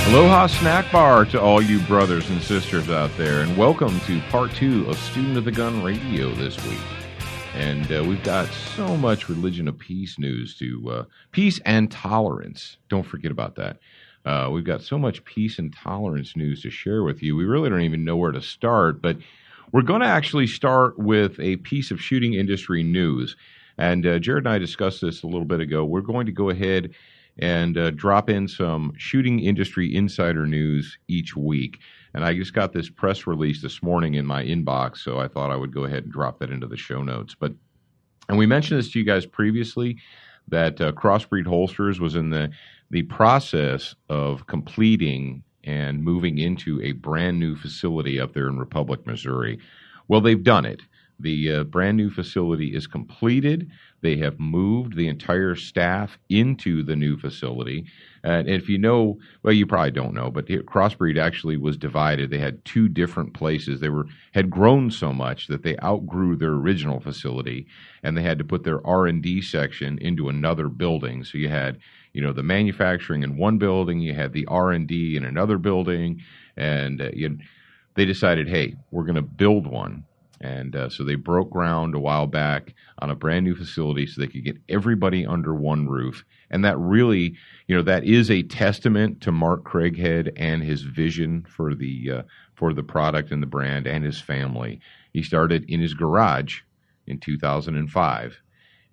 Aloha Snack Bar to all you brothers and sisters out there, and welcome to part 2 of Student of the Gun Radio this week. And we've got so much religion of peace news peace and tolerance. Don't forget about that. We've got so much peace and tolerance news to share with you. We really don't even know where to start, but we're going to actually start with a piece of shooting industry news. And Jared and I discussed this a little bit ago. We're going to go ahead and drop in some shooting industry insider news each week. And I just got this press release this morning in my inbox, so I thought I would go ahead and drop that into the show notes. And we mentioned this to you guys previously, that Crossbreed Holsters was in the process of completing and moving into a brand new facility up there in Republic, Missouri. Well, they've done it. The brand new facility is completed. They have moved the entire staff into the new facility. And if you know, well, you probably don't know, but Crossbreed actually was divided. They had two different places. They had grown so much that they outgrew their original facility, and they had to put their R&D section into another building. So you had, the manufacturing in one building, you had the R&D in another building, and they decided, hey, we're going to build one. And so they broke ground a while back on a brand new facility so they could get everybody under one roof. And that really, that is a testament to Mark Craighead and his vision for the product and the brand and his family. He started in his garage in 2005,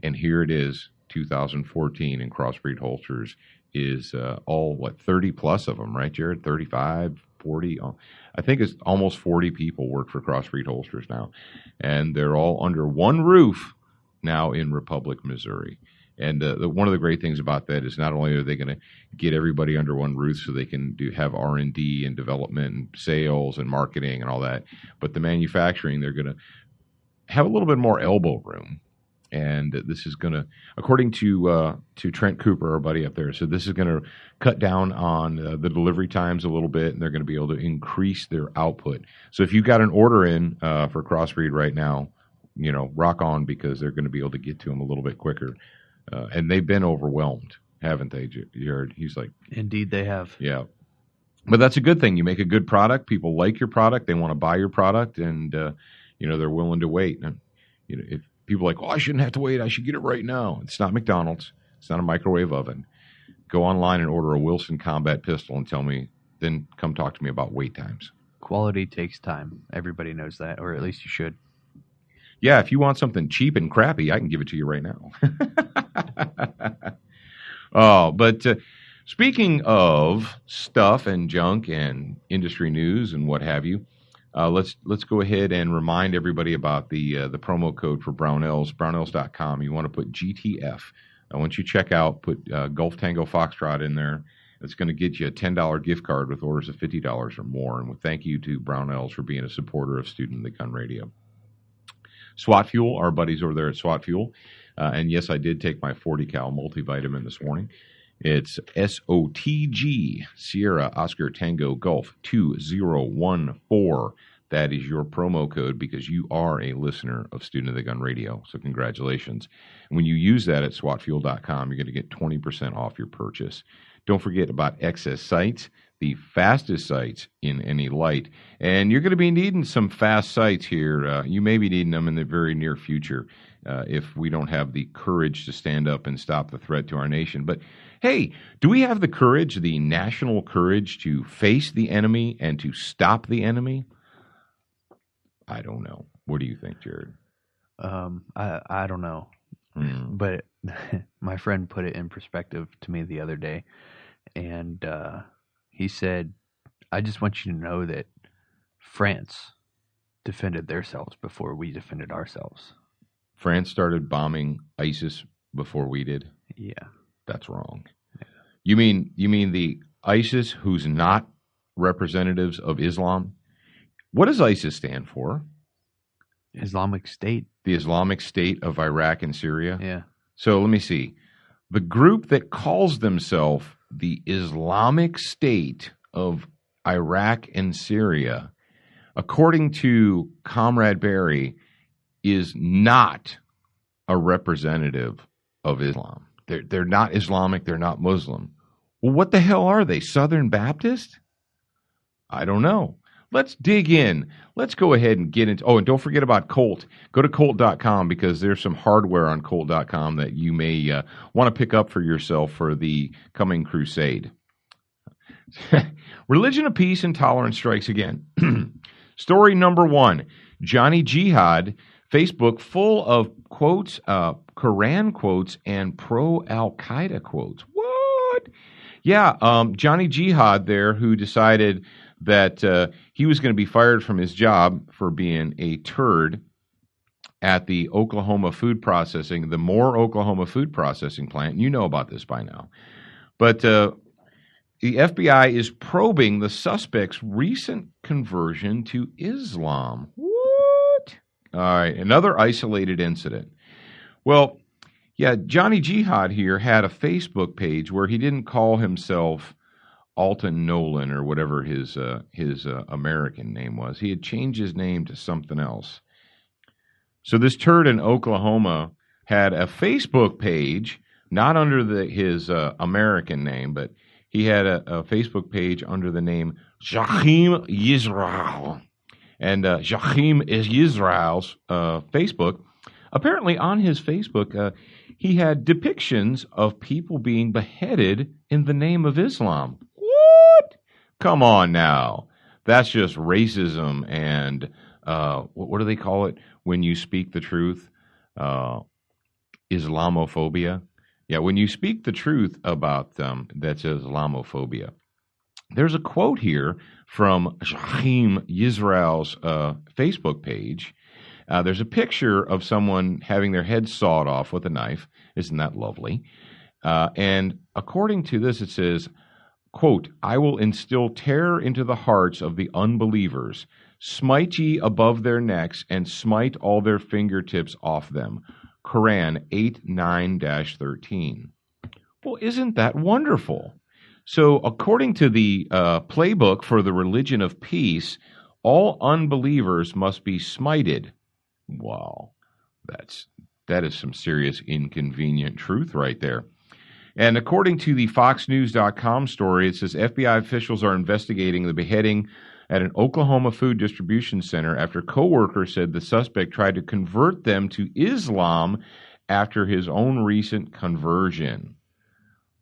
and here it is, 2014, and Crossbreed Holsters is all, 30 plus of them, right, Jared? 35, 40? I think it's almost 40 people work for Crossbreed Holsters now, and they're all under one roof now in Republic, Missouri. And one of the great things about that is not only are they going to get everybody under one roof so they can have R&D and development and sales and marketing and all that, but the manufacturing, they're going to have a little bit more elbow room. And this is going to, according to Trent Cooper, our buddy up there, so this is going to cut down on the delivery times a little bit, and they're going to be able to increase their output. So if you've got an order in for Crossbreed right now, rock on, because they're going to be able to get to them a little bit quicker. And they've been overwhelmed, haven't they, Jared? He's like, indeed they have. Yeah. But that's a good thing. You make a good product. People like your product. They want to buy your product, and, they're willing to wait. And, if people are like, I shouldn't have to wait, I should get it right now. It's not McDonald's. It's not a microwave oven. Go online and order a Wilson Combat pistol and then come talk to me about wait times. Quality takes time. Everybody knows that, or at least you should. Yeah, if you want something cheap and crappy, I can give it to you right now. But speaking of stuff and junk and industry news and what have you, let's go ahead and remind everybody about the promo code for Brownells, brownells.com. You want to put GTF. Once you check out, put Golf Tango Foxtrot in there. It's going to get you a $10 gift card with orders of $50 or more. And thank you to Brownells for being a supporter of Student of the Gun Radio. SWAT Fuel, our buddies over there at SWAT Fuel. And yes, I did take my 40 cal multivitamin this morning. It's SOTG, Sierra Oscar Tango Golf 2014. That is your promo code because you are a listener of Student of the Gun Radio. So congratulations. And when you use that at SWATfuel.com, you're going to get 20% off your purchase. Don't forget about XS Sights, the fastest sights in any light. And you're going to be needing some fast sights here. You may be needing them in the very near future if we don't have the courage to stand up and stop the threat to our nation. But hey, do we have the courage, the national courage, to face the enemy and to stop the enemy? I don't know. What do you think, Jared? I don't know. But my friend put it in perspective to me the other day, and he said, I just want you to know that France defended themselves before we defended ourselves. France started bombing ISIS before we did? Yeah. That's wrong. Yeah. You mean the ISIS who's not representatives of Islam? What does ISIS stand for? Islamic State. The Islamic State of Iraq and Syria? Yeah. So let me see. The group that calls themselves the Islamic State of Iraq and Syria, according to Comrade Barry, is not a representative of Islam. They're not Islamic. They're not Muslim. Well, what the hell are they? Southern Baptist? I don't know. Let's dig in. Let's go ahead and get into... Oh, and don't forget about Colt. Go to Colt.com because there's some hardware on Colt.com that you may want to pick up for yourself for the coming crusade. Religion of peace and tolerance strikes again. Story number 1. Johnny Jihad, Facebook full of quotes, Quran quotes, and pro-Al-Qaeda quotes. What? Yeah, Johnny Jihad there, who decided that he was going to be fired from his job for being a turd at the Oklahoma food processing, the Moore, Oklahoma food processing plant. You know about this by now. But the FBI is probing the suspect's recent conversion to Islam. What? All right, another isolated incident. Well, yeah, Johnny Jihad here had a Facebook page where he didn't call himself Alton Nolan or whatever his American name was. He had changed his name to something else. So this turd in Oklahoma had a Facebook page, not under his American name, but he had a Facebook page under the name Joachim Yisrael. And Joachim is Yisrael's Facebook. Apparently on his Facebook, he had depictions of people being beheaded in the name of Islam. What? Come on now. That's just racism and what do they call it when you speak the truth? Islamophobia. Yeah, when you speak the truth about them, that's Islamophobia. There's a quote here from Joachim Yisrael's Facebook page. There's a picture of someone having their head sawed off with a knife. Isn't that lovely? And according to this, it says, quote, "I will instill terror into the hearts of the unbelievers. Smite ye above their necks, and smite all their fingertips off them." Quran 8:9-13. Well, isn't that wonderful? So according to the playbook for the religion of peace, all unbelievers must be smited. Wow, that is some serious inconvenient truth right there. And according to the FoxNews.com story, it says FBI officials are investigating the beheading at an Oklahoma food distribution center after coworkers said the suspect tried to convert them to Islam after his own recent conversion.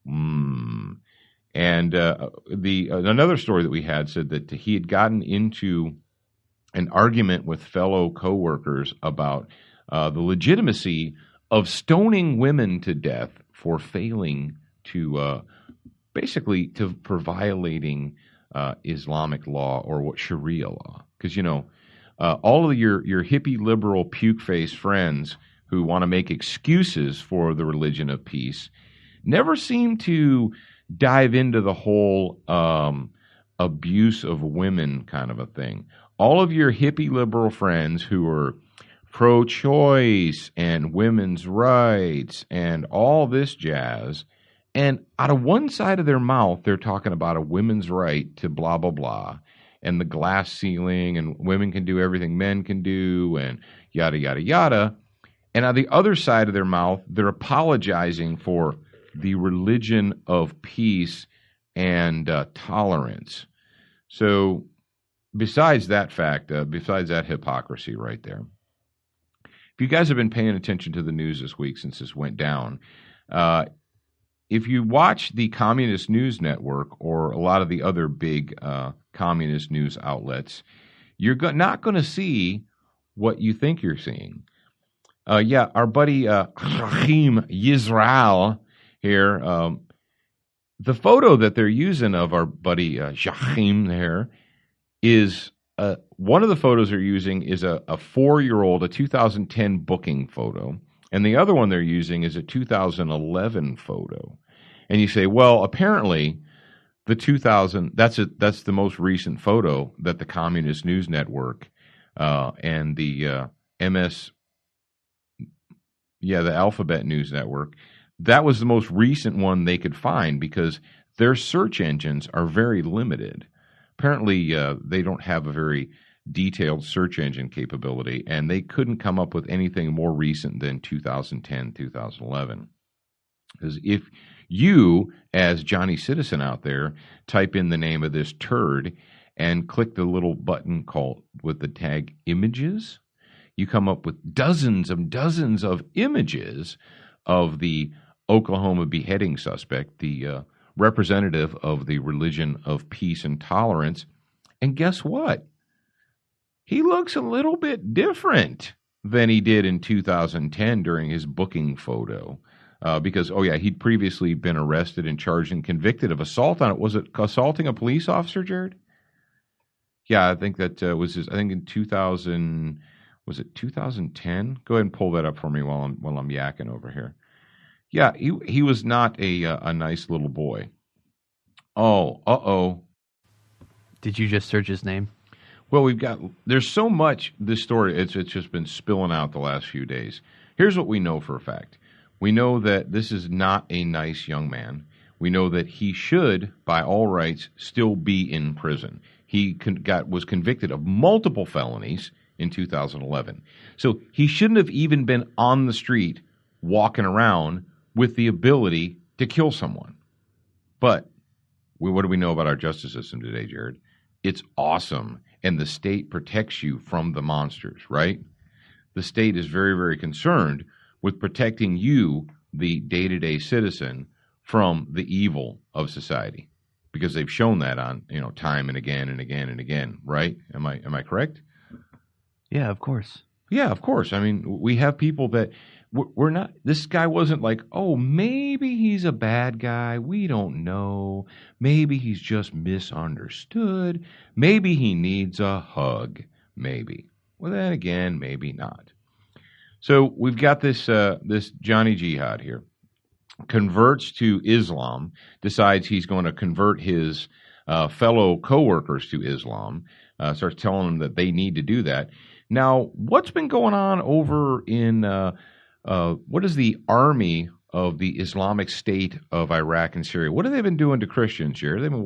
And another story that we had said that he had gotten into an argument with fellow coworkers about the legitimacy of stoning women to death for failing to for violating Islamic law or what Sharia law. Because, all of your hippie liberal puke-faced friends who want to make excuses for the religion of peace never seem to dive into the whole abuse of women kind of a thing. All of your hippie liberal friends who are pro-choice and women's rights and all this jazz, and out of one side of their mouth, they're talking about a women's right to blah, blah, blah, and the glass ceiling, and women can do everything men can do, and yada, yada, yada. And on the other side of their mouth, they're apologizing for the religion of peace and tolerance. So besides that fact, besides that hypocrisy right there, if you guys have been paying attention to the news this week since this went down, if you watch the Communist News Network or a lot of the other big communist news outlets, you're not going to see what you think you're seeing. Our buddy Joachim Yisrael here, the photo that they're using of our buddy Joachim there is one of the photos they're using is a 4-year-old, a 2010 booking photo, and the other one they're using is a 2011 photo. And you say, well, apparently the 2000 that's the most recent photo that the Communist News Network and the the Alphabet News Network, that was the most recent one they could find because their search engines are very limited. Apparently, they don't have a very detailed search engine capability, and they couldn't come up with anything more recent than 2010, 2011. Because if you, as Johnny Citizen out there, type in the name of this turd and click the little button called with the tag images, you come up with dozens of images of the Oklahoma beheading suspect, the representative of the religion of peace and tolerance. And guess what? He looks a little bit different than he did in 2010 during his booking photo. Because, he'd previously been arrested and charged and convicted of assault on it. Was it assaulting a police officer, Jared? Yeah, I think that was his. I think in 2000, was it 2010? Go ahead and pull that up for me while I'm yakking over here. Yeah, he was not a nice little boy. Oh, Did you just search his name? Well, there's so much this story. It's just been spilling out the last few days. Here's what we know for a fact. We know that this is not a nice young man. We know that he should, by all rights, still be in prison. He was convicted of multiple felonies in 2011. So he shouldn't have even been on the street walking around with the ability to kill someone. But what do we know about our justice system today, Jared? It's awesome, and the state protects you from the monsters, right? The state is very, very concerned with protecting you, the day-to-day citizen, from the evil of society, because they've shown that on time and again and again and again, right? Am I correct? Yeah, of course. Yeah, of course. I mean, we have people that we're not. This guy wasn't like, oh, maybe he's a bad guy. We don't know. Maybe he's just misunderstood. Maybe he needs a hug. Maybe. Well, then again, maybe not. So we've got this Johnny Jihad here, converts to Islam, decides he's going to convert his fellow coworkers to Islam, starts telling them that they need to do that. Now, what's been going on over in what is the army of the Islamic State of Iraq and Syria? What have they been doing to Christians here? They've been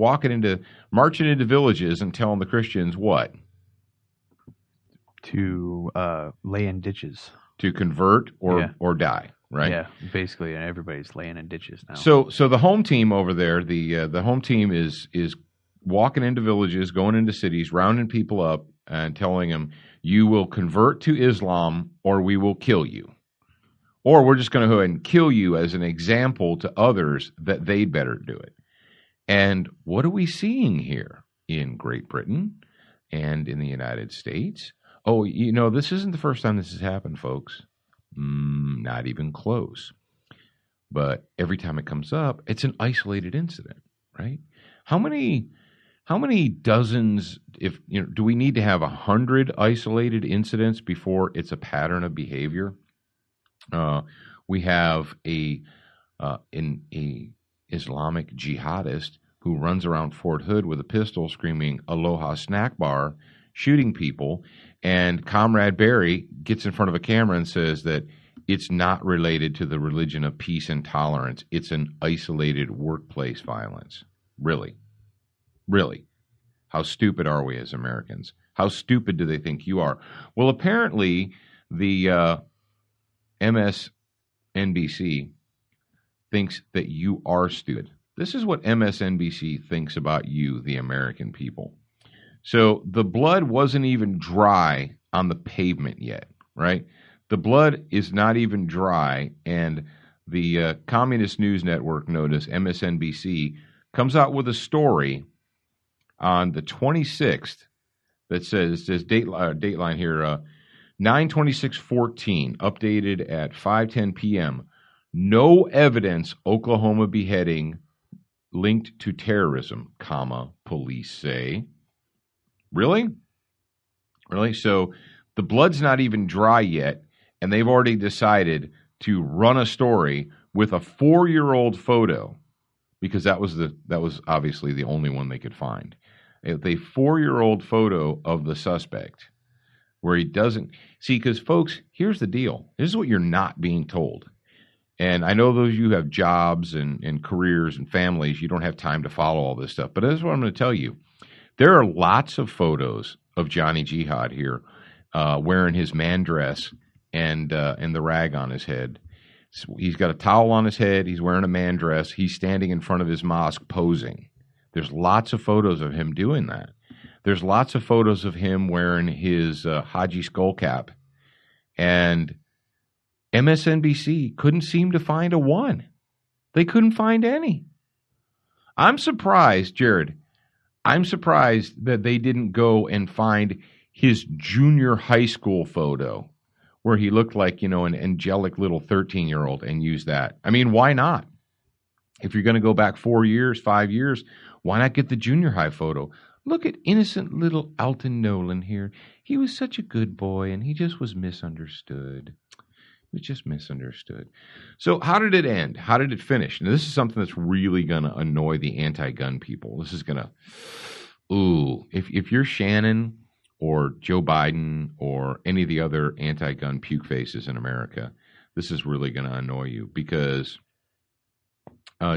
marching into villages and telling the Christians what? To lay in ditches. To convert or die, right? Yeah, basically, and everybody's laying in ditches now. So the home team over there, the home team is walking into villages, going into cities, rounding people up, and telling them, you will convert to Islam or we will kill you. Or we're just going to go ahead and kill you as an example to others that they'd better do it. And what are we seeing here in Great Britain and in the United States? Oh, this isn't the first time this has happened, folks. Not even close. But every time it comes up, it's an isolated incident, right? How many dozens, do we need to have 100 isolated incidents before it's a pattern of behavior? We have an Islamic jihadist who runs around Fort Hood with a pistol screaming Aloha Snack Bar, shooting people, and Comrade Barry gets in front of a camera and says that it's not related to the religion of peace and tolerance. It's an isolated workplace violence. Really? How stupid are we as Americans? How stupid do they think you are? Well, apparently the MSNBC thinks that you are stupid. This is what MSNBC thinks about you, the American people. So the blood wasn't even dry on the pavement yet, right? The blood is not even dry, and the Communist News Network, notice MSNBC, comes out with a story on the 26th that says dateline here, 9/26/14, updated at 5:10 p.m. No evidence Oklahoma beheading linked to terrorism, police say. Really? So the blood's not even dry yet, and they've already decided to run a story with a 4-year-old photo, because that was obviously the only one they could find. A 4-year-old photo of the suspect where he doesn't see, because folks, here's the deal. This is what you're not being told. And I know those of you who have jobs and careers and families, you don't have time to follow all this stuff. But this is what I'm going to tell you. There are lots of photos of Johnny Jihad here wearing his man dress and the rag on his head, He's got a towel on his head. He's wearing a man dress. He's standing in front of his mosque posing. There's lots of photos of him doing that. There's lots of photos of him wearing his Haji skull cap. And MSNBC couldn't seem to find a one. They couldn't find any. I'm surprised, Jared. I'm surprised that they didn't go and find his junior high school photo where he looked like, an angelic little 13-year-old and use that. I mean, why not? If you're going to go back 4 years, 5 years, why not get the junior high photo? Look at innocent little Alton Nolan here. He was such a good boy, and he just was misunderstood. He was just misunderstood. So how did it end? How did it finish? And this is something that's really going to annoy the anti-gun people. This is going to, if you're Shannon or Joe Biden or any of the other anti-gun puke faces in America, this is really going to annoy you because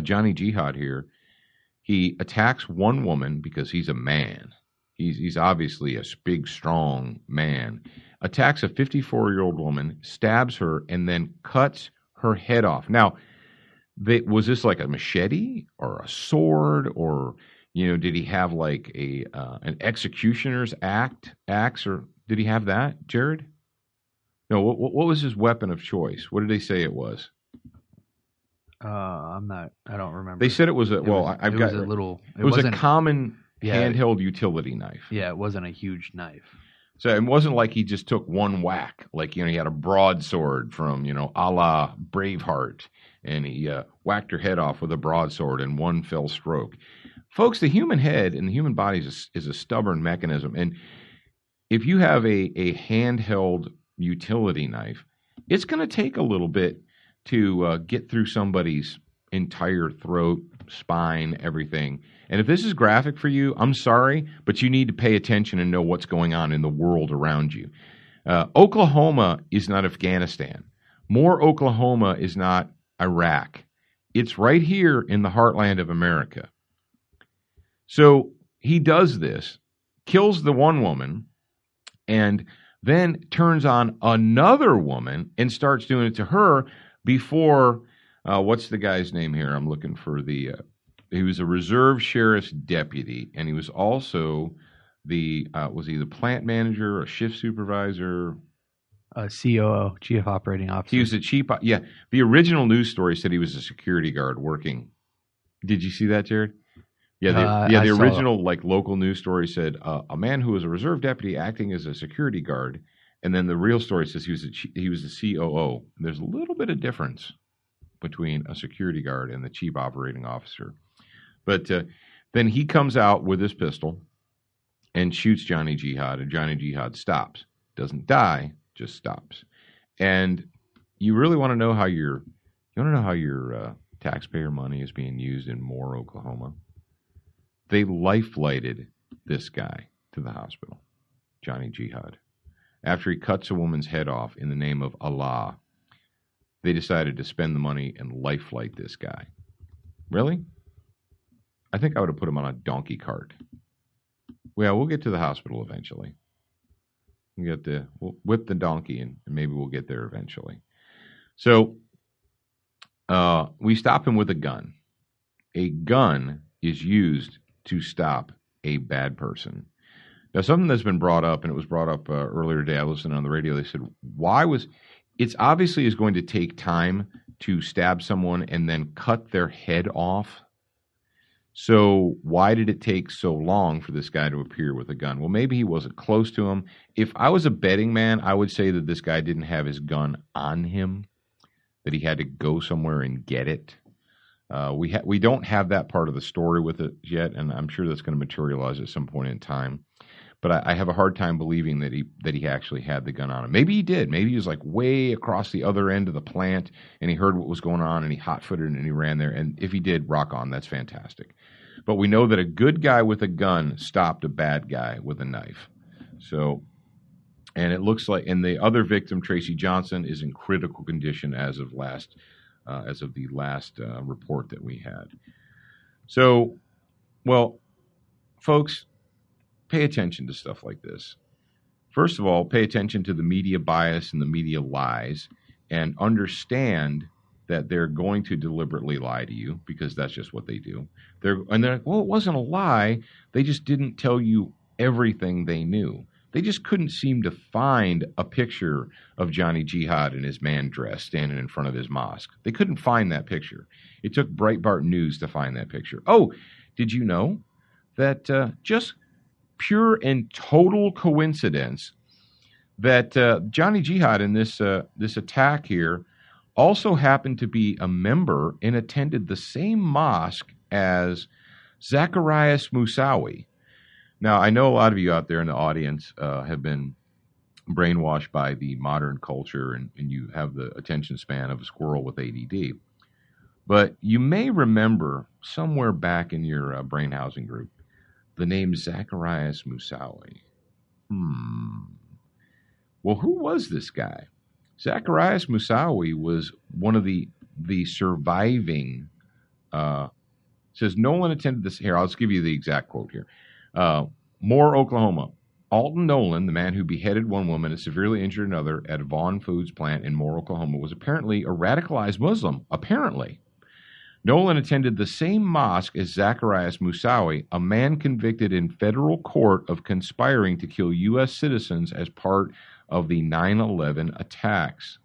Johnny Jihad here, he attacks one woman because he's a man. He's obviously a big, strong man. Attacks a 54-year-old woman, stabs her, and then cuts her head off. Now, was this like a machete or a sword, or did he have like an executioner's axe, or did he have that, Jared? No. What was his weapon of choice? What did they say it was? I don't remember. They said it was a common handheld utility knife. Yeah, it wasn't a huge knife. So it wasn't like he just took one whack, like, he had a broadsword from, a la Braveheart, and he whacked her head off with a broadsword in one fell stroke. Folks, the human head and the human body is a stubborn mechanism. And if you have a handheld utility knife, it's going to take a little bit to get through somebody's entire throat, spine, everything. And if this is graphic for you, I'm sorry, but you need to pay attention and know what's going on in the world around you. Oklahoma is not Afghanistan. More Oklahoma is not Iraq. It's right here in the heartland of America. So he does this, kills the one woman, and then turns on another woman and starts doing it to her before, what's the guy's name here? I'm looking for he was a reserve sheriff's deputy, and he was also was he the plant manager or shift supervisor? COO, Chief Operating Officer. He was the chief. Yeah, the original news story said he was a security guard working. Did you see that, Jared? Yeah, the original local news story said a man who was a reserve deputy acting as a security guard, and then the real story says he was the COO. And there's a little bit of difference between a security guard and the chief operating officer. But then he comes out with his pistol and shoots Johnny Jihad, and Johnny Jihad stops. Doesn't die, just stops. And you really want to know how your taxpayer money is being used in Moore, Oklahoma? They life-flighted this guy to the hospital, Johnny Jihad. After he cuts a woman's head off in the name of Allah, they decided to spend the money and life-flight this guy. Really? I think I would have put him on a donkey cart. Well, we'll get to the hospital eventually. We'll whip the donkey and maybe we'll get there eventually. So we stop him with a gun. A gun is used to stop a bad person. Now, something that's been brought up, and it was brought up earlier today, I listened on the radio, they said, it's obviously is going to take time to stab someone and then cut their head off. So why did it take so long for this guy to appear with a gun? Well, maybe he wasn't close to him. If I was a betting man, I would say that this guy didn't have his gun on him, that he had to go somewhere and get it. We don't have that part of the story with it yet, and I'm sure that's going to materialize at some point in time. But I have a hard time believing that he actually had the gun on him. Maybe he did. Maybe he was like way across the other end of the plant, and he heard what was going on, and he hot-footed and he ran there. And if he did, rock on. That's fantastic. But we know that a good guy with a gun stopped a bad guy with a knife. So, and it looks like, and the other victim, Tracy Johnson, is in critical condition as of the last report that we had. So, well, folks, pay attention to stuff like this. First of all, pay attention to the media bias and the media lies, and understand that they're going to deliberately lie to you because that's just what they do. They're like, well, it wasn't a lie. They just didn't tell you everything they knew. They just couldn't seem to find a picture of Johnny Jihad in his man dress standing in front of his mosque. They couldn't find that picture. It took Breitbart News to find that picture. Oh, did you know that just pure and total coincidence that Johnny Jihad in this attack here also happened to be a member and attended the same mosque as Zacarias Moussaoui. Now, I know a lot of you out there in the audience have been brainwashed by the modern culture, and you have the attention span of a squirrel with ADD. But you may remember somewhere back in your brain housing group the name Zacarias Moussaoui. Well, who was this guy? Zacarias Moussaoui was one of the surviving. Says Nolan attended this. Here, I'll just give you the exact quote here. Moore, Oklahoma. Alton Nolan, the man who beheaded one woman and severely injured another at a Vaughn Foods plant in Moore, Oklahoma, was apparently a radicalized Muslim. Apparently. Nolan attended the same mosque as Zacarias Moussaoui, a man convicted in federal court of conspiring to kill U.S. citizens as part of the 9/11 attacks.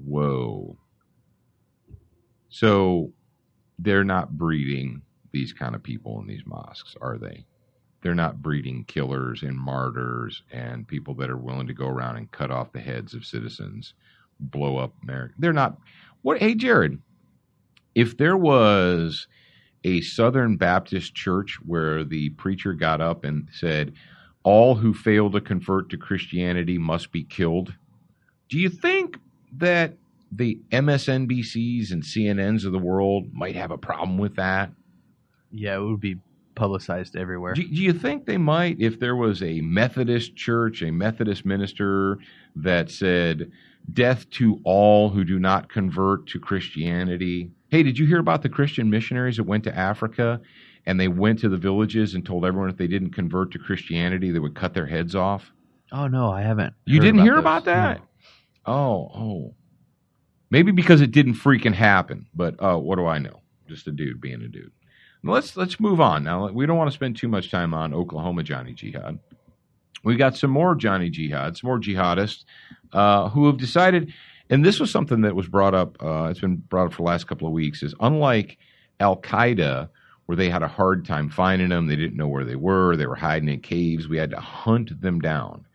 Whoa. So they're not breeding these kind of people in these mosques, are they? They're not breeding killers and martyrs and people that are willing to go around and cut off the heads of citizens, blow up America. They're not. What? Hey, Jared, if there was a Southern Baptist church where the preacher got up and said, all who fail to convert to Christianity must be killed, do you think that the MSNBCs and CNNs of the world might have a problem with that? Yeah, it would be publicized everywhere. Do you think they might if there was a Methodist church, a Methodist minister that said, death to all who do not convert to Christianity? Hey, did you hear about the Christian missionaries that went to Africa and they went to the villages and told everyone if they didn't convert to Christianity, they would cut their heads off? Oh, no, I haven't. You didn't hear about that? No. Oh. Maybe because it didn't freaking happen, but what do I know? Just a dude being a dude. Let's move on. Now, we don't want to spend too much time on Oklahoma Johnny Jihad. We got some more Johnny Jihad, some more jihadists who have decided, and this was something that was brought up, it's been brought up for the last couple of weeks, is unlike Al-Qaeda, where they had a hard time finding them, they didn't know where they were hiding in caves, we had to hunt them down.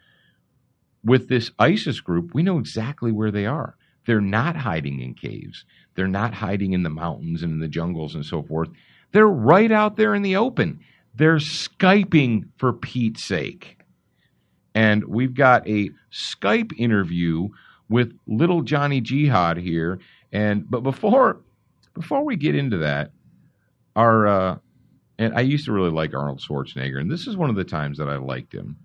With this ISIS group, we know exactly where they are. They're not hiding in caves. They're not hiding in the mountains and in the jungles and so forth. They're right out there in the open. They're Skyping, for Pete's sake. And we've got a Skype interview with little Johnny Jihad here. But before we get into that, and I used to really like Arnold Schwarzenegger, and this is one of the times that I liked him.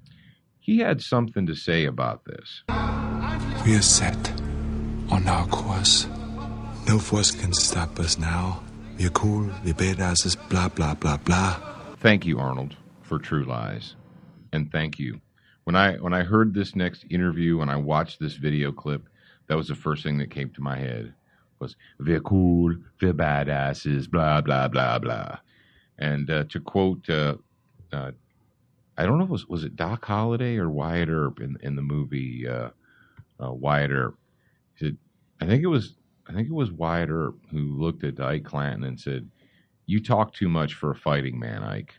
He had something to say about this. We are set on our course. No force can stop us now. We're cool, we're badasses, blah, blah, blah, blah. Thank you, Arnold, for True Lies. And thank you. When I heard this next interview and I watched this video clip, that was the first thing that came to my head was, we're cool, we're badasses, blah, blah, blah, blah. And to quote, I don't know, was it Doc Holliday or Wyatt Earp in the movie Wyatt Earp? He said, I think it was Wyatt Earp who looked at Ike Clanton and said, you talk too much for a fighting man, Ike.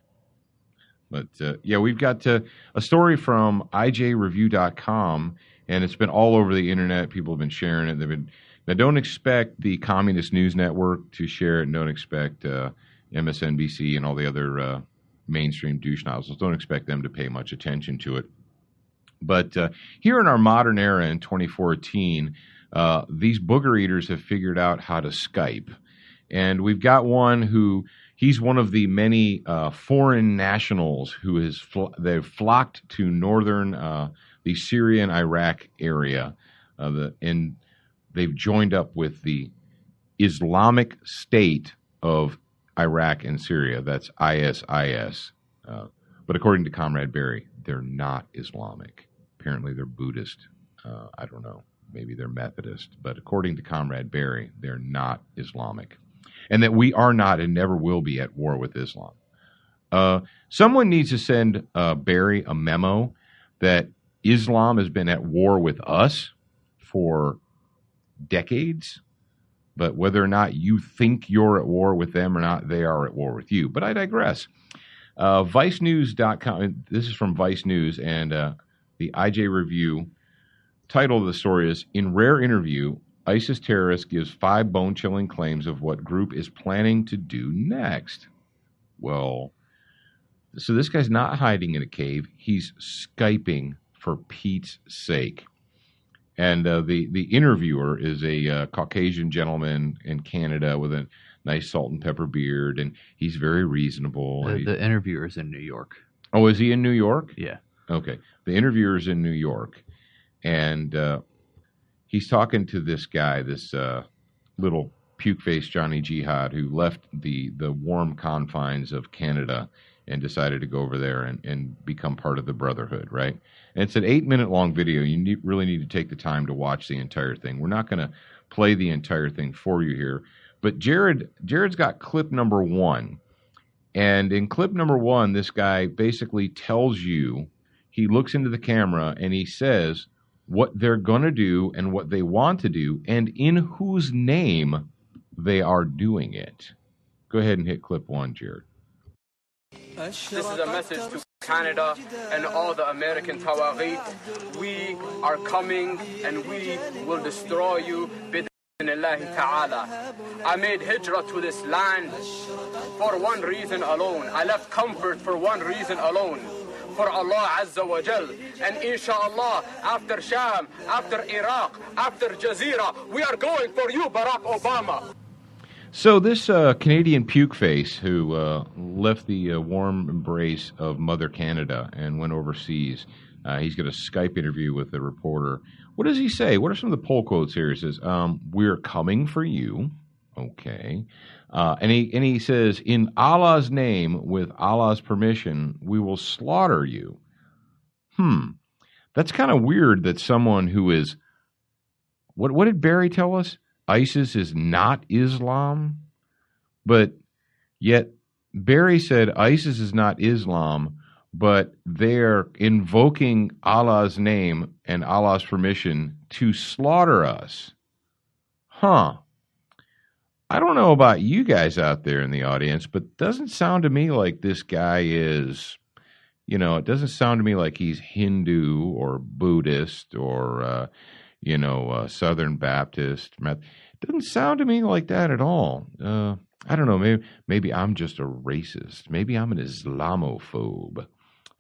But, yeah, we've got a story from IJReview.com, and it's been all over the internet. People have been sharing it. Now, don't expect the Communist News Network to share it, and don't expect MSNBC and all the other mainstream douche nozzles. Don't expect them to pay much attention to it. But here in our modern era in 2014, these booger eaters have figured out how to Skype. And we've got one who, he's one of the many foreign nationals who they've flocked to northern, the Syria and Iraq area. And they've joined up with the Islamic State of Iraq and Syria. That's ISIS. But according to Comrade Barry, they're not Islamic. Apparently they're Buddhist. I don't know. maybe they're Methodist, but according to Comrade Barry, they're not Islamic. And that we are not and never will be at war with Islam. Someone needs to send Barry a memo that Islam has been at war with us for decades, but whether or not you think you're at war with them or not, they are at war with you. But I digress. ViceNews.com, this is from Vice News, and the IJ Review, title of the story is, "In Rare Interview, ISIS terrorist gives 5 bone-chilling claims of what group is planning to do next." Well, so this guy's not hiding in a cave. He's Skyping, for Pete's sake. And the interviewer is a Caucasian gentleman in Canada with a nice salt and pepper beard, and he's very reasonable. The interviewer is in New York. Oh, is he in New York? Yeah. Okay. The interviewer is in New York, and he's talking to this guy, this little puke-faced Johnny Jihad, who left the warm confines of Canada and decided to go over there and become part of the Brotherhood, right? And it's an 8-minute-long video. You really need to take the time to watch the entire thing. We're not going to play the entire thing for you here. But Jared's got clip number 1. And in clip number 1, this guy basically tells you, he looks into the camera and he says what they're going to do and what they want to do and in whose name they are doing it. Go ahead and hit clip 1, Jared. This is a message to Canada and all the American Tawagheet. We are coming and we will destroy you. I made hijrah to this land for one reason alone. I left comfort for one reason alone. For Allah Azza wa Jal. And inshallah, after Sham, after Iraq, after Jazeera, we are going for you, Barack Obama. So this Canadian puke face who left the warm embrace of Mother Canada and went overseas, he's got a Skype interview with a reporter. What does he say? What are some of the poll quotes here? He says, "We're coming for you." Okay. And he says, "In Allah's name, with Allah's permission, we will slaughter you." That's kind of weird that someone who is, what did Barry tell us? ISIS is not Islam, but yet Barry said ISIS is not Islam, but they're invoking Allah's name and Allah's permission to slaughter us. I don't know about you guys out there in the audience, but it doesn't sound to me like this guy is, it doesn't sound to me like he's Hindu or Buddhist or, Southern Baptist. It doesn't sound to me like that at all. I don't know. Maybe I'm just a racist. Maybe I'm an Islamophobe.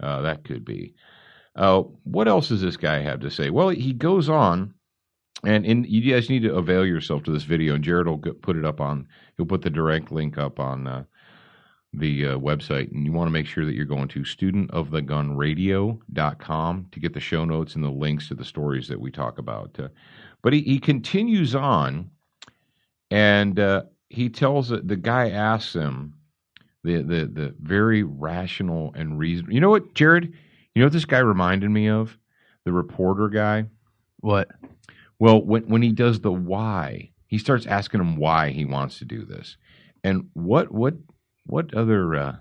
That could be. What else does this guy have to say? Well, he goes on, and you guys need to avail yourself to this video, and Jared will put it up on, he'll put the direct link up on the website, and you want to make sure that you're going to studentofthegunradio.com to get the show notes and the links to the stories that we talk about. But he continues on, and he tells the guy asks him the very rational and reasonable. You know what, Jared? You know what this guy reminded me of? The reporter guy. What? Well, when he does the why, he starts asking him why he wants to do this, and what other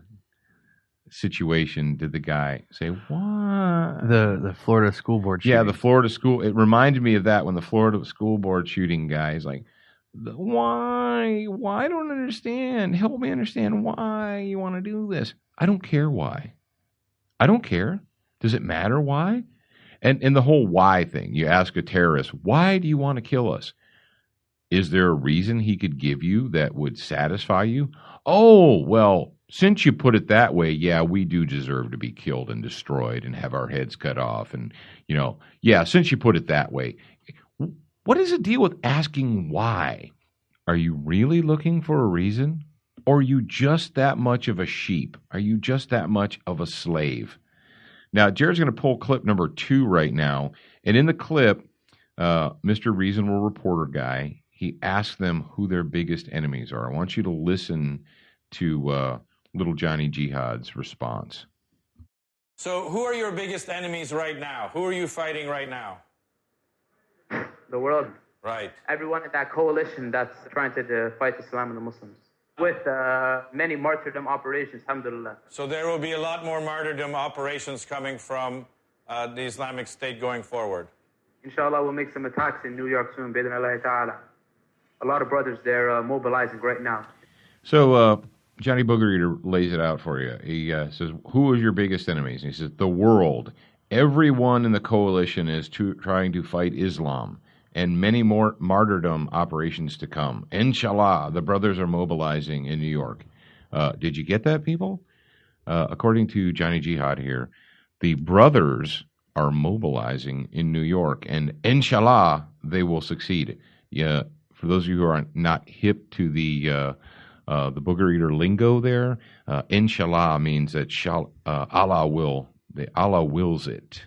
situation did the guy say? Why? The Florida school board shooting. Yeah, the Florida school. It reminded me of that when the Florida school board shooting guy is like, why? Why? I don't understand. Help me understand why you want to do this. I don't care why. I don't care. Does it matter why? And the whole why thing. You ask a terrorist, why do you want to kill us? Is there a reason he could give you that would satisfy you? Oh, well, since you put it that way, yeah, we do deserve to be killed and destroyed and have our heads cut off. And, yeah, since you put it that way. What is the deal with asking why? Are you really looking for a reason? Or are you just that much of a sheep? Are you just that much of a slave? Now, Jared's going to pull clip number 2 right now. And in the clip, Mr. Reasonable Reporter guy, he asks them who their biggest enemies are. I want you to listen to little Johnny Jihad's response. So who are your biggest enemies right now? Who are you fighting right now? the world. Right. Everyone in that coalition that's trying to fight Islam and the Muslims. With many martyrdom operations, alhamdulillah. So there will be a lot more martyrdom operations coming from the Islamic State going forward. Inshallah, we'll make some attacks in New York soon, bi'idhnillahi ta'ala. A lot of brothers, they're mobilizing right now. So Johnny Booger Eater lays it out for you. He says, who is your biggest enemies? And he says, the world. Everyone in the coalition is trying to fight Islam, and many more martyrdom operations to come. Inshallah, the brothers are mobilizing in New York. Did you get that, people? According to Johnny Jihad here, the brothers are mobilizing in New York, and inshallah, they will succeed. Yeah, for those of you who are not hip to the Booger Eater lingo there, inshallah means that Allah wills it.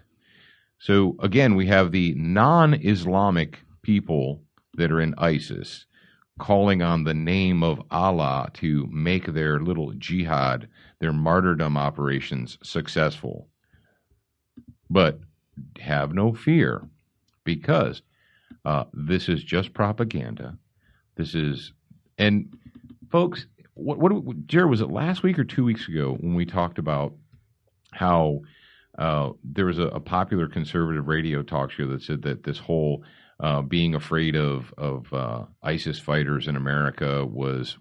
So again, we have the non-Islamic people that are in ISIS calling on the name of Allah to make their little jihad, their martyrdom operations successful. But have no fear, because this is just propaganda. This is, and folks, Jared, was it last week or 2 weeks ago when we talked about how there was a popular conservative radio talk show that said that this whole being afraid of ISIS fighters in America was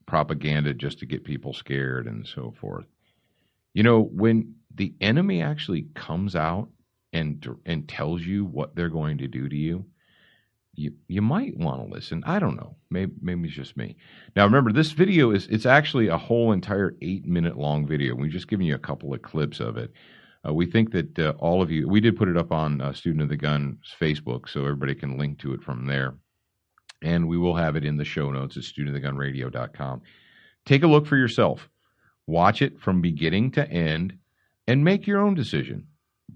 propaganda just to get people scared and so forth. You know, when the enemy actually comes out and tells you what they're going to do to you, you might want to listen. I don't know. Maybe it's just me. Now, remember, this video it's actually a whole entire 8-minute long video. We've just given you a couple of clips of it. We think that all of you, we did put it up on Student of the Gun's Facebook, so everybody can link to it from there. And we will have it in the show notes at studentofthegunradio.com. Take a look for yourself. Watch it from beginning to end and make your own decision.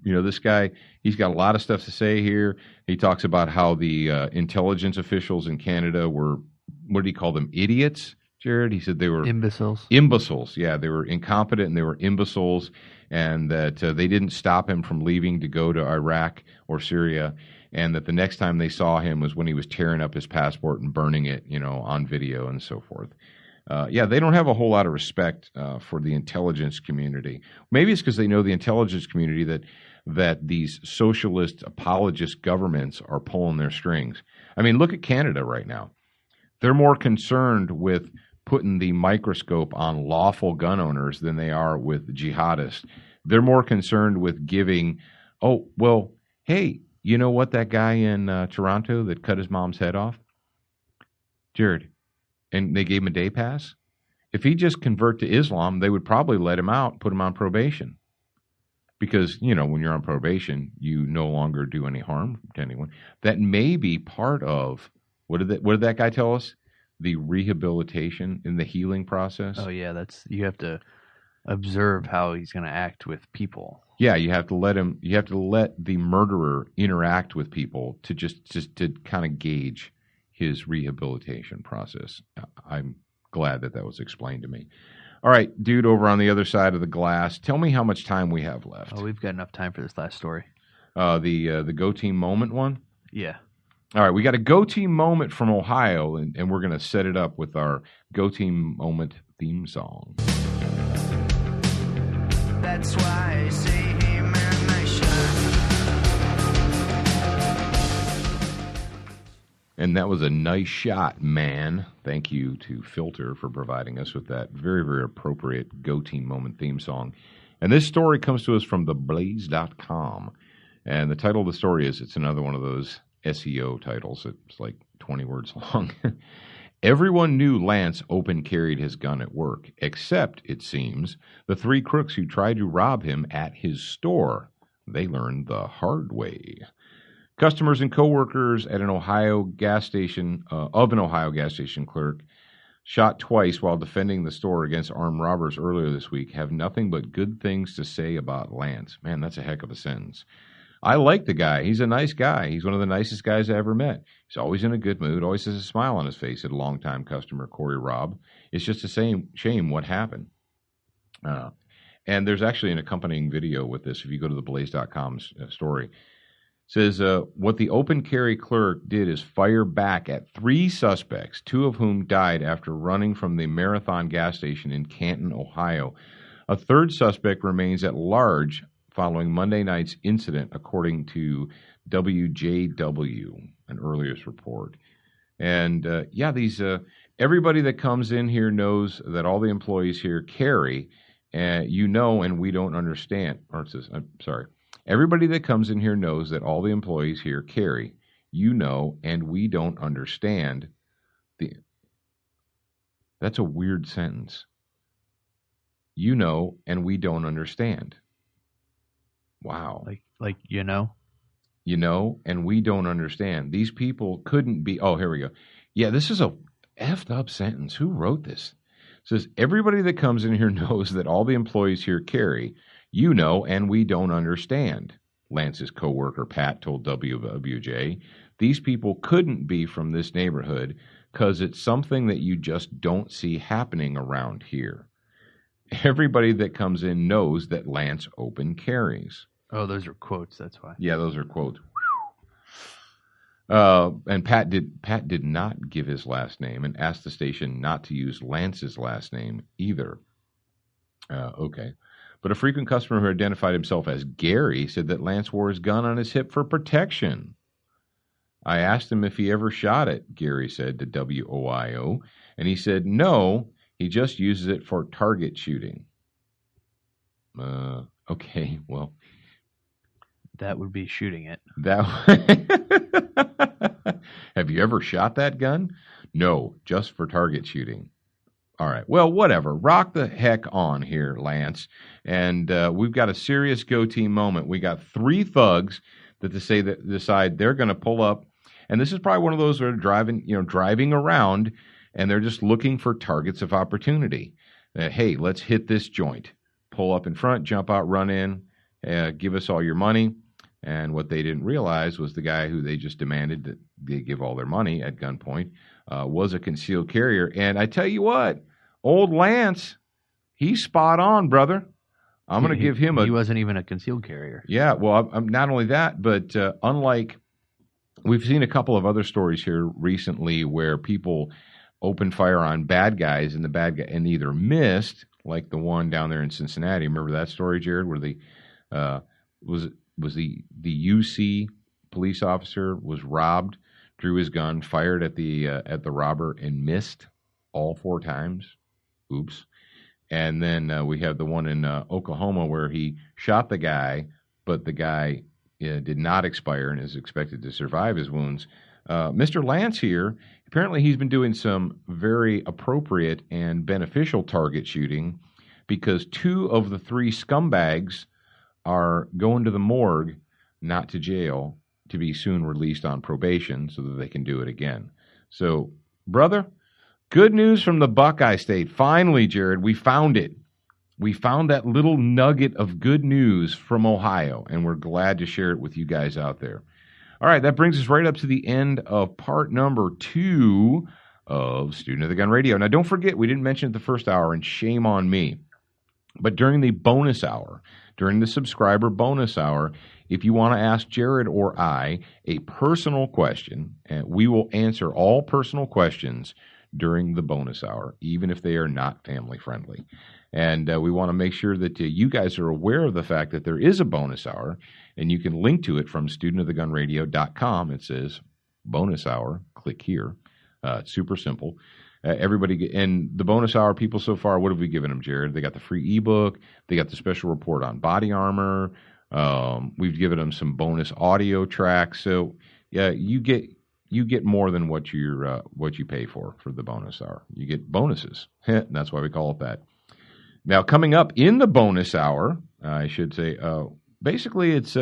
You know, this guy, he's got a lot of stuff to say here. He talks about how the intelligence officials in Canada were, what did he call them, idiots, Jared? He said they were... Imbeciles. Imbeciles, yeah. They were incompetent and they were imbeciles, and that they didn't stop him from leaving to go to Iraq or Syria, and that the next time they saw him was when he was tearing up his passport and burning it, you know, on video and so forth. Yeah, they don't have a whole lot of respect for the intelligence community. Maybe it's because they know the intelligence community that these socialist apologist governments are pulling their strings. I mean, look at Canada right now. They're more concerned with putting the microscope on lawful gun owners than they are with jihadists. They're more concerned with giving, oh, well, hey, you know what, that guy in Toronto that cut his mom's head off? Jared, and they gave him a day pass? If he just convert to Islam, they would probably let him out, put him on probation. Because, you know, when you're on probation, you no longer do any harm to anyone. That may be part of, what did that guy tell us? The rehabilitation and the healing process. Oh yeah, you have to observe how he's going to act with people. Yeah, you have to let the murderer interact with people to just to kind of gauge his rehabilitation process. I'm glad that was explained to me. All right, dude, over on the other side of the glass, tell me how much time we have left. Oh, we've got enough time for this last story. The Go Team Moment one? Yeah. All right, we got a Go Team Moment from Ohio, and we're going to set it up with our Go Team Moment theme song. That's why I say hey man, nice shot. And that was a nice shot, man. Thank you to Filter for providing us with that very, very appropriate Go Team Moment theme song. And this story comes to us from theblaze.com. And the title of the story is, it's another one of those SEO titles. It's like 20 words long. Everyone knew Lance open carried his gun at work, except, it seems, the three crooks who tried to rob him at his store. They learned the hard way. Customers and coworkers at an Ohio gas station clerk shot twice while defending the store against armed robbers earlier this week have nothing but good things to say about Lance. Man, that's a heck of a sentence. I like the guy. He's a nice guy. He's one of the nicest guys I ever met. He's always in a good mood, always has a smile on his face, said longtime customer Corey Robb. It's just a shame what happened. And there's actually an accompanying video with this if you go to the blaze.com story. Says what the open carry clerk did is fire back at 3 suspects, 2 of whom died after running from the Marathon gas station in Canton, Ohio. A 3rd suspect remains at large following Monday night's incident, according to WJW, an earlier report. And these everybody that comes in here knows that all the employees here carry, and we don't understand. Or it says, I'm sorry. Everybody that comes in here knows that all the employees here carry, and we don't understand. That's a weird sentence. And we don't understand. Wow. Like and we don't understand. These people couldn't be. Oh, here we go. Yeah, this is a effed up sentence. Who wrote this? It says, everybody that comes in here knows that all the employees here carry, and we don't understand. Lance's coworker, Pat, told WWJ, these people couldn't be from this neighborhood because it's something that you just don't see happening around here. Everybody that comes in knows that Lance open carries. Oh, those are quotes. That's why. Yeah, those are quotes. And Pat did not give his last name and asked the station not to use Lance's last name either. Okay. But a frequent customer who identified himself as Gary said that Lance wore his gun on his hip for protection. I asked him if he ever shot it, Gary said to WOIO, and he said no, he just uses it for target shooting. Okay, well. That would be shooting it. Have you ever shot that gun? No, just for target shooting. All right. Well, whatever. Rock the heck on here, Lance. And we've got a serious go-team moment. We got 3 thugs that decide they're going to pull up. And this is probably one of those that are driving around, and they're just looking for targets of opportunity. Hey, let's hit this joint. Pull up in front, jump out, run in, give us all your money. And what they didn't realize was the guy who they just demanded that they give all their money at gunpoint was a concealed carrier. And I tell you what, old Lance, he's spot on, brother. I'm going to give him He wasn't even a concealed carrier. Yeah, well, not only that, but unlike, we've seen a couple of other stories here recently where people open fire on bad guys and the bad guy and either missed, like the one down there in Cincinnati. Remember that story, Jared, where the UC police officer was robbed, drew his gun, fired at the robber, and missed all 4 times. Oops. And then we have the one in Oklahoma where he shot the guy, but the guy did not expire and is expected to survive his wounds. Mr. Lance here, apparently he's been doing some very appropriate and beneficial target shooting because 2 of the 3 scumbags are going to the morgue, not to jail, to be soon released on probation so that they can do it again. So, brother, good news from the Buckeye State. Finally, Jared, we found it. We found that little nugget of good news from Ohio, and we're glad to share it with you guys out there. All right, that brings us right up to the end of part number 2 of Student of the Gun Radio. Now, don't forget, we didn't mention it the first hour, and shame on me. But during the bonus hour, during the subscriber bonus hour, if you want to ask Jared or I a personal question, and we will answer all personal questions during the bonus hour, even if they are not family friendly. And we want to make sure that you guys are aware of the fact that there is a bonus hour, and you can link to it from studentofthegunradio.com. It says bonus hour. Click here. It's super simple. Everybody, and the bonus hour people so far, what have we given them, Jared? They got the free ebook. They got the special report on body armor. We've given them some bonus audio tracks. So yeah, you get more than what you pay for the bonus hour. You get bonuses. That's why we call it that. Now, coming up in the bonus hour, I should say, basically it's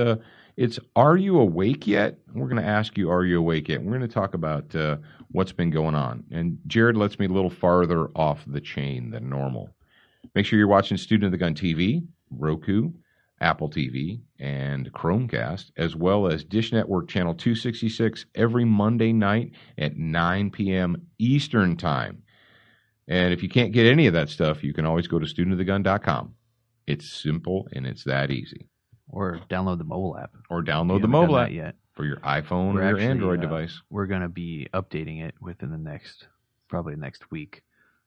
Are You Awake Yet? We're going to ask you, are you awake yet? We're going to talk about what's been going on. And Jared lets me a little farther off the chain than normal. Make sure you're watching Student of the Gun TV, Roku, Apple TV, and Chromecast, as well as Dish Network Channel 266 every Monday night at 9 p.m. Eastern Time. And if you can't get any of that stuff, you can always go to studentofthegun.com. It's simple and it's that easy. or download the mobile app. Or download the mobile app yet. For your iPhone or your Android device. We're going to be updating it within probably next week.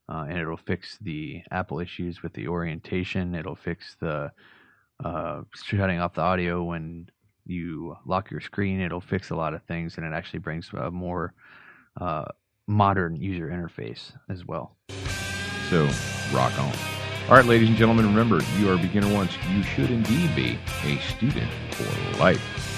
And it'll fix the Apple issues with the orientation. It'll fix the shutting off the audio when you lock your screen. It'll fix a lot of things, and it actually brings a more modern user interface as well. So, rock on. All right, ladies and gentlemen, remember, you are a beginner once. You should indeed be a student for life.